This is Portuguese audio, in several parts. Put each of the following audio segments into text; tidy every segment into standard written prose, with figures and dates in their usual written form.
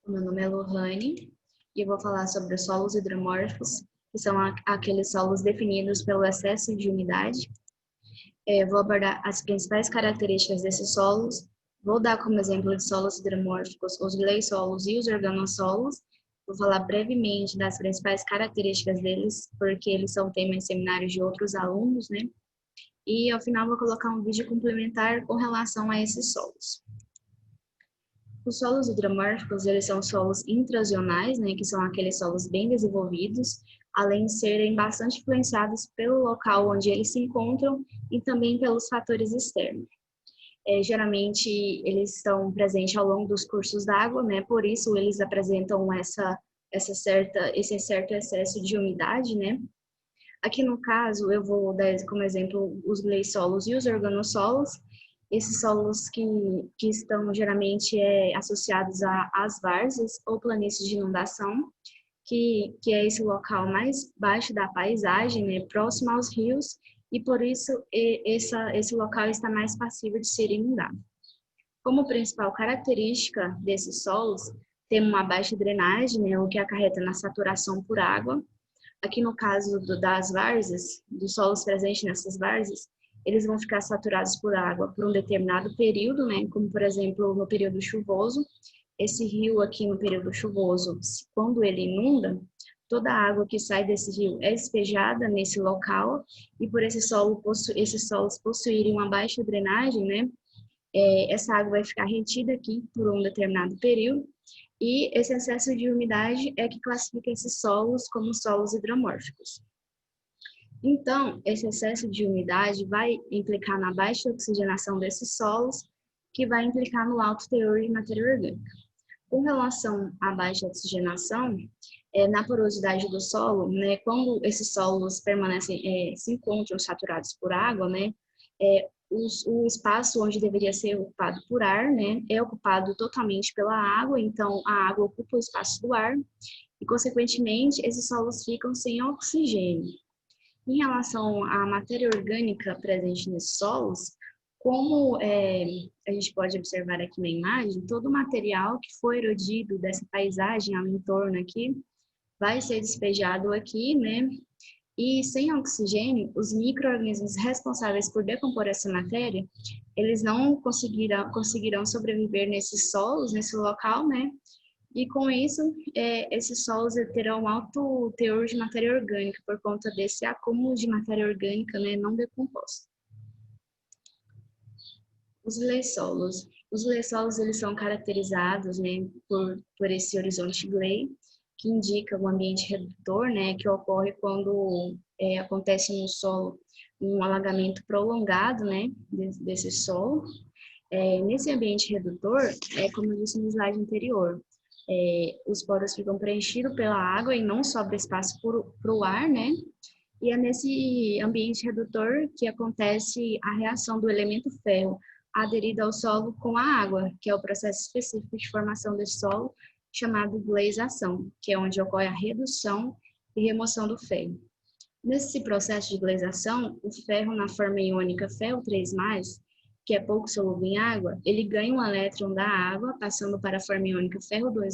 Meu nome é Lohane e eu vou falar sobre os solos hidromórficos, que são aqueles solos definidos pelo excesso de umidade. Vou abordar as principais características desses solos, vou dar como exemplo de solos hidromórficos os gleisolos e os organossolos. Vou falar brevemente das principais características deles, porque eles são tema em seminários de outros alunos, né? E ao final vou colocar um vídeo complementar com relação a esses solos. Os solos hidromórficos, eles são solos intrazonais, né, que são aqueles solos bem desenvolvidos, além de serem bastante influenciados pelo local onde eles se encontram e também pelos fatores externos. Geralmente, eles estão presentes ao longo dos cursos d'água, né, por isso eles apresentam esse certo excesso de umidade, né. Aqui no caso, eu vou dar como exemplo os gleisolos e os organossolos, esses solos que estão geralmente associados às várzeas ou planícies de inundação, que é esse local mais baixo da paisagem, né, próximo aos rios, e por isso esse local está mais passível de ser inundado. Como principal característica desses solos, temos uma baixa drenagem, né, o que acarreta na saturação por água. Aqui no caso das várzeas, dos solos presentes nessas várzeas, eles vão ficar saturados por água por um determinado período, né? Como, por exemplo, no período chuvoso. Esse rio aqui no período chuvoso, quando ele inunda, toda a água que sai desse rio é despejada nesse local, e por esses solos possuírem uma baixa drenagem, né? Essa água vai ficar retida aqui por um determinado período, e esse excesso de umidade é que classifica esses solos como solos hidromórficos. Então, esse excesso de umidade vai implicar na baixa oxigenação desses solos, que vai implicar no alto teor de matéria orgânica. Com relação à baixa oxigenação, na porosidade do solo, né, quando esses solos permanecem, se encontram saturados por água, né, o espaço onde deveria ser ocupado por ar, né, é ocupado totalmente pela água, então a água ocupa o espaço do ar e, consequentemente, esses solos ficam sem oxigênio. Em relação à matéria orgânica presente nesses solos, como a gente pode observar aqui na imagem, todo o material que foi erodido dessa paisagem ao entorno aqui vai ser despejado aqui, né? E sem oxigênio, os micro-organismos responsáveis por decompor essa matéria, eles não conseguirão sobreviver nesses solos, nesse local, né? E com isso, esses solos terão um alto teor de matéria orgânica por conta desse acúmulo de matéria orgânica, né, não decomposta. Os gleisolos. Os gleisolos, eles são caracterizados, né, por esse horizonte glei, que indica o ambiente redutor, né, que ocorre quando acontece no solo um alagamento prolongado, né, desse solo. Nesse ambiente redutor, como eu disse no slide anterior, os poros ficam preenchidos pela água e não sobra espaço para o ar, né? E é nesse ambiente redutor que acontece a reação do elemento ferro aderido ao solo com a água, que é o processo específico de formação desse solo, chamado gleisação, que é onde ocorre a redução e remoção do ferro. Nesse processo de gleisação, o ferro na forma iônica ferro 3+, que é pouco solúvel em água, ele ganha um elétron da água, passando para a forma iônica ferro 2+,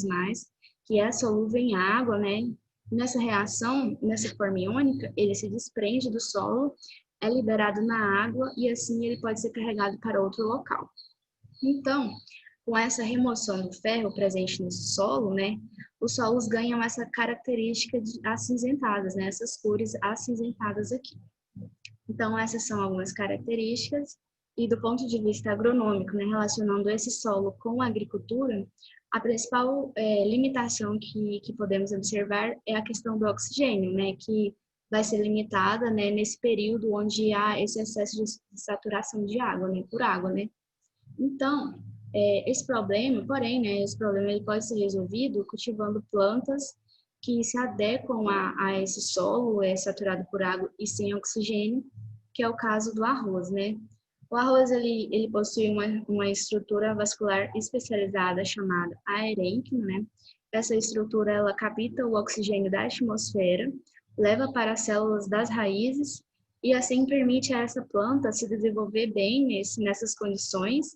que é solúvel em água, né? Nessa reação, nessa forma iônica, ele se desprende do solo, é liberado na água e assim ele pode ser carregado para outro local. Então, com essa remoção do ferro presente nesse solo, né, os solos ganham essa característica de acinzentadas, né, essas cores acinzentadas aqui. Então, essas são algumas características. E do ponto de vista agronômico, né, relacionando esse solo com a agricultura, a principal limitação que podemos observar é a questão do oxigênio, né, que vai ser limitada, né, nesse período onde há esse excesso de saturação de água, né, por água, né. Então, esse problema, porém, né, esse problema ele pode ser resolvido cultivando plantas que se adequam a esse solo saturado por água e sem oxigênio, que é o caso do arroz, né? O arroz, ele possui uma estrutura vascular especializada chamada aerênquima, né? Essa estrutura, ela capta o oxigênio da atmosfera, leva para as células das raízes e assim permite a essa planta se desenvolver bem nessas condições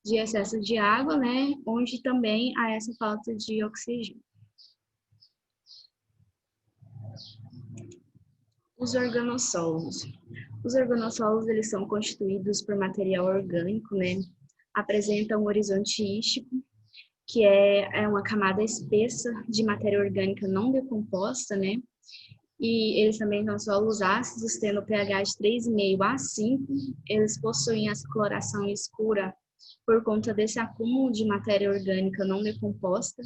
de excesso de água, né, onde também há essa falta de oxigênio. Os organossolos. Os organossolos, eles são constituídos por material orgânico, né, apresentam um horizonte ístico, que é uma camada espessa de matéria orgânica não decomposta, né, e eles também são solos ácidos, tendo pH de 3,5 a 5. Eles possuem essa coloração escura por conta desse acúmulo de matéria orgânica não decomposta.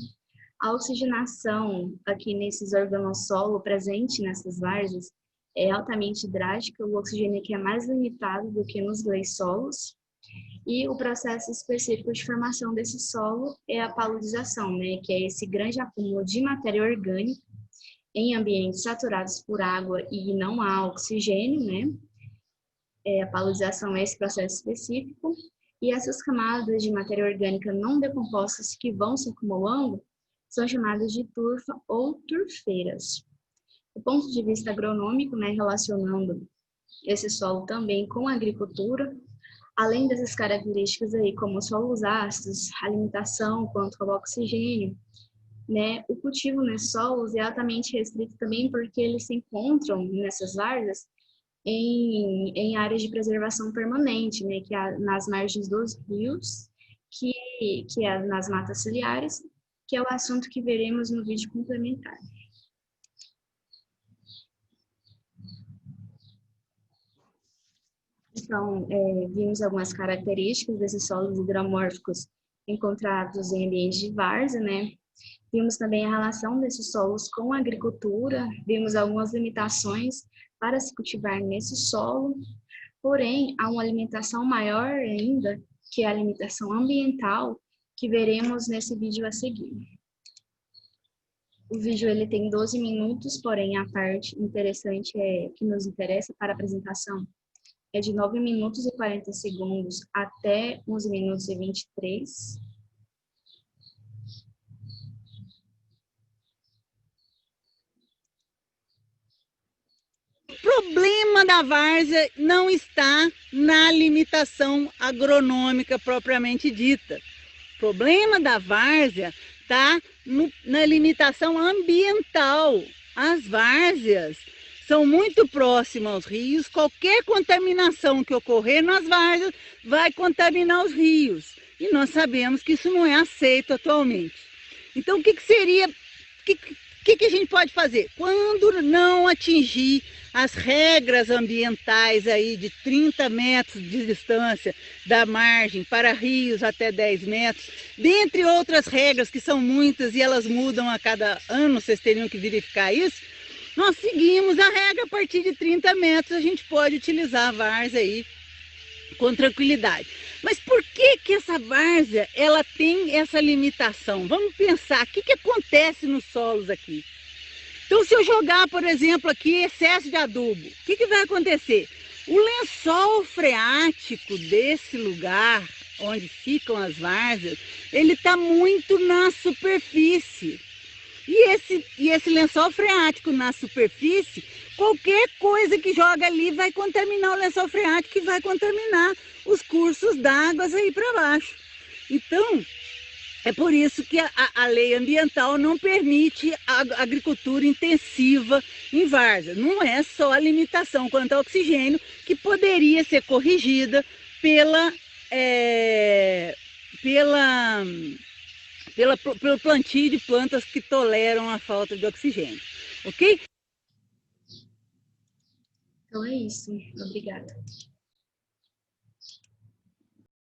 A oxigenação aqui nesses organossolo presente nessas várzeas é altamente drástica, o oxigênio aqui é mais limitado do que nos gleisolos. E o processo específico de formação desse solo é a paludização, né, que é esse grande acúmulo de matéria orgânica em ambientes saturados por água e não há oxigênio, né? A paludização é esse processo específico. E essas camadas de matéria orgânica não decompostas que vão se acumulando são chamadas de turfa ou turfeiras. Do ponto de vista agronômico, né, relacionando esse solo também com a agricultura, além dessas características aí, como solos ácidos, alimentação quanto ao oxigênio, né, o cultivo nesses solos é altamente restrito também porque eles se encontram nessas várzeas em áreas de preservação permanente, né, que é nas margens dos rios, que é nas matas ciliares, que é o assunto que veremos no vídeo complementar. Então, vimos algumas características desses solos hidromórficos encontrados em ambientes de várzea, né? Vimos também a relação desses solos com a agricultura, vimos algumas limitações para se cultivar nesse solo, porém, há uma limitação maior ainda, que é a limitação ambiental, que veremos nesse vídeo a seguir. O vídeo ele tem 12 minutos, porém a parte interessante que nos interessa para a apresentação é de 9 minutos e 40 segundos até 11 minutos e 23. O problema da várzea não está na limitação agronômica propriamente dita. O problema da várzea está na limitação ambiental. As várzeas são muito próximas aos rios. Qualquer contaminação que ocorrer nas várzeas vai contaminar os rios. E nós sabemos que isso não é aceito atualmente. Então, o que seria... O que a gente pode fazer? Quando não atingir as regras ambientais aí de 30 metros de distância da margem para rios até 10 metros, dentre outras regras que são muitas e elas mudam a cada ano, vocês teriam que verificar isso, nós seguimos a regra a partir de 30 metros, a gente pode utilizar a várzea aí com tranquilidade. Mas por que essa várzea ela tem essa limitação? Vamos pensar, o que acontece nos solos aqui? Então, se eu jogar, por exemplo, aqui excesso de adubo, o que vai acontecer? O lençol freático desse lugar, onde ficam as várzeas, ele está muito na superfície. E esse lençol freático na superfície, qualquer coisa que joga ali vai contaminar o lençol freático e vai contaminar os cursos d'água aí para baixo. Então, é por isso que a lei ambiental não permite a agricultura intensiva em várzea. Não é só a limitação quanto ao oxigênio, que poderia ser corrigida pelo plantio de plantas que toleram a falta de oxigênio. Ok? Então é isso. Obrigada.